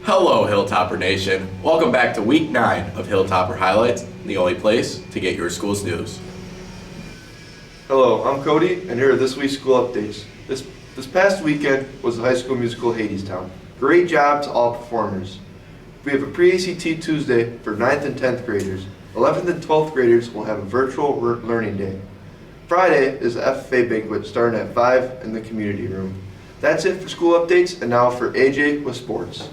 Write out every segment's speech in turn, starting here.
Hello, Hilltopper Nation. Welcome back to Week 9 of Hilltopper Highlights, the only place to get your school's news. Hello, I'm Cody, and here are this week's school updates. This past weekend was the high school musical Hadestown. Great job to all performers. We have a pre-ACT Tuesday for 9th and 10th graders. 11th and 12th graders will have a virtual learning day. Friday is the FFA banquet starting at 5 in the community room. That's it for school updates, and now for AJ with sports.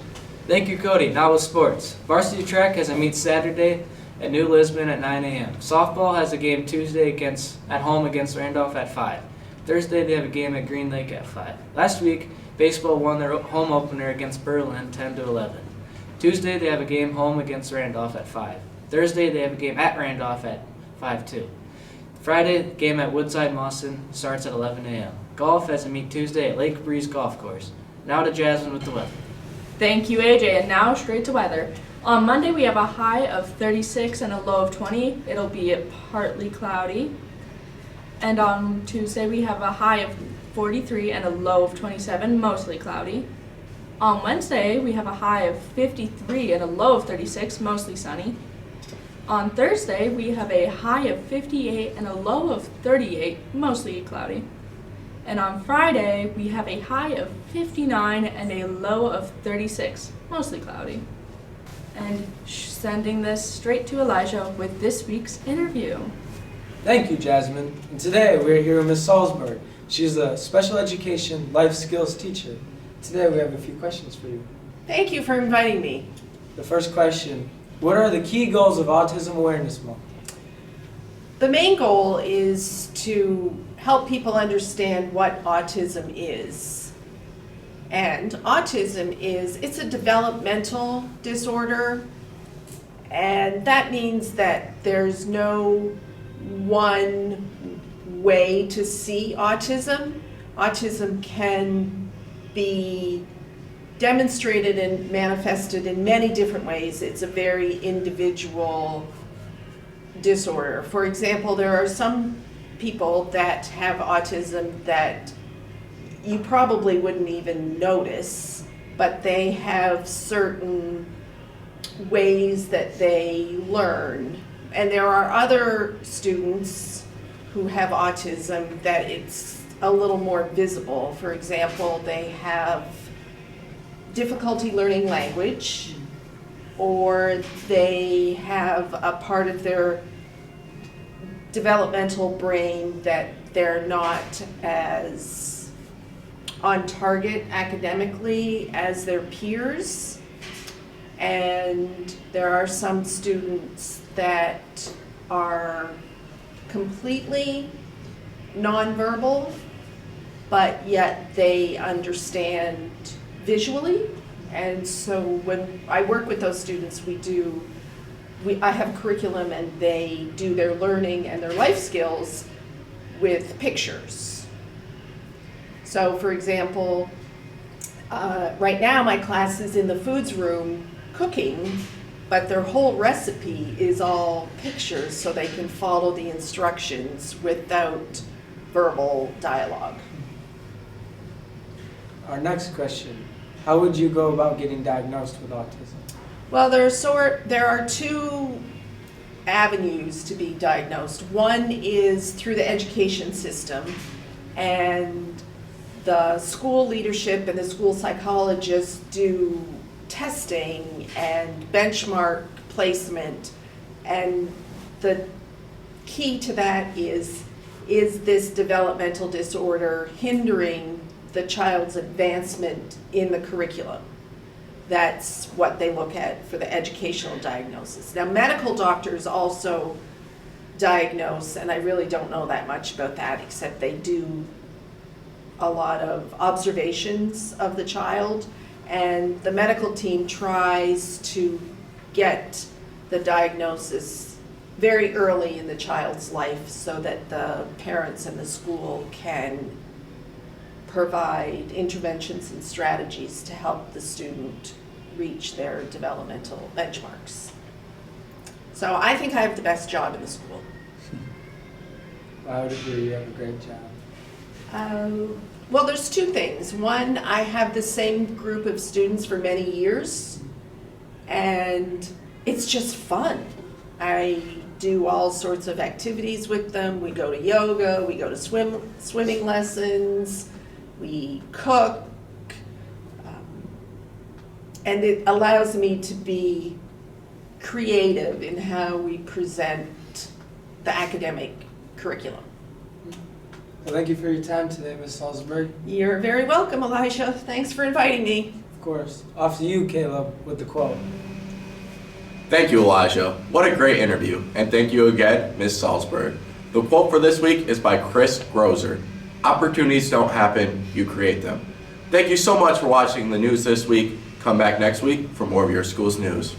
Thank you, Cody. Now with sports. Varsity track has a meet Saturday at New Lisbon at 9 a.m. Softball has a game Tuesday at home against Randolph at 5. Thursday they have a game at Green Lake at 5. Last week, baseball won their home opener against Berlin 10-11. Tuesday they have a game home against Randolph at 5. Thursday they have a game at Randolph at 5-2. Friday, game at Woodside Mawson starts at 11 a.m. Golf has a meet Tuesday at Lake Breeze Golf Course. Now to Jasmine with the weather. Thank you, AJ, and now straight to weather. On Monday, we have a high of 36 and a low of 20. It'll be partly cloudy. And on Tuesday, we have a high of 43 and a low of 27, mostly cloudy. On Wednesday, we have a high of 53 and a low of 36, mostly sunny. On Thursday, we have a high of 58 and a low of 38, mostly cloudy. And on Friday, we have a high of 59 and a low of 36, mostly cloudy. And sending this straight to Elijah with this week's interview. Thank you, Jasmine. And today we're here with Ms. Salzberg. She's a special education life skills teacher. Today we have a few questions for you. Thank you for inviting me. The first question, what are the key goals of Autism Awareness Month? The main goal is to help people understand what autism is. And autism it's a developmental disorder, and that means that there's no one way to see autism. Autism can be demonstrated and manifested in many different ways. It's a very individual disorder. For example, there are some people that have autism that you probably wouldn't even notice, but they have certain ways that they learn. And there are other students who have autism that it's a little more visible. For example, they have difficulty learning language, or they have a part of their developmental brain that they're not as on target academically as their peers. And there are some students that are completely nonverbal, but yet they understand visually. And so when I work with those students, I have curriculum, and they do their learning and their life skills with pictures. So for example, right now my class is in the foods room cooking, but their whole recipe is all pictures so they can follow the instructions without verbal dialogue. Our next question, how would you go about getting diagnosed with autism? Well, there are two avenues to be diagnosed. One is through the education system, and the school leadership and the school psychologists do testing and benchmark placement, and the key to that is this developmental disorder hindering the child's advancement in the curriculum? That's what they look at for the educational diagnosis. Now, medical doctors also diagnose, and I really don't know that much about that, except they do a lot of observations of the child, and the medical team tries to get the diagnosis very early in the child's life so that the parents and the school can provide interventions and strategies to help the student reach their developmental benchmarks. So I think I have the best job in the school. I would agree, you have a great job. Well, there's two things. One, I have the same group of students for many years, and it's just fun. I do all sorts of activities with them. We go to yoga, we go to swimming lessons, we cook, and it allows me to be creative in how we present the academic curriculum. Well, thank you for your time today, Ms. Salzberg. You're very welcome, Elijah. Thanks for inviting me. Of course. Off to you, Caleb, with the quote. Thank you, Elijah. What a great interview. And thank you again, Ms. Salzberg. The quote for this week is by Chris Grozer. Opportunities don't happen, you create them. Thank you so much for watching the news this week. Come back next week for more of your school's news.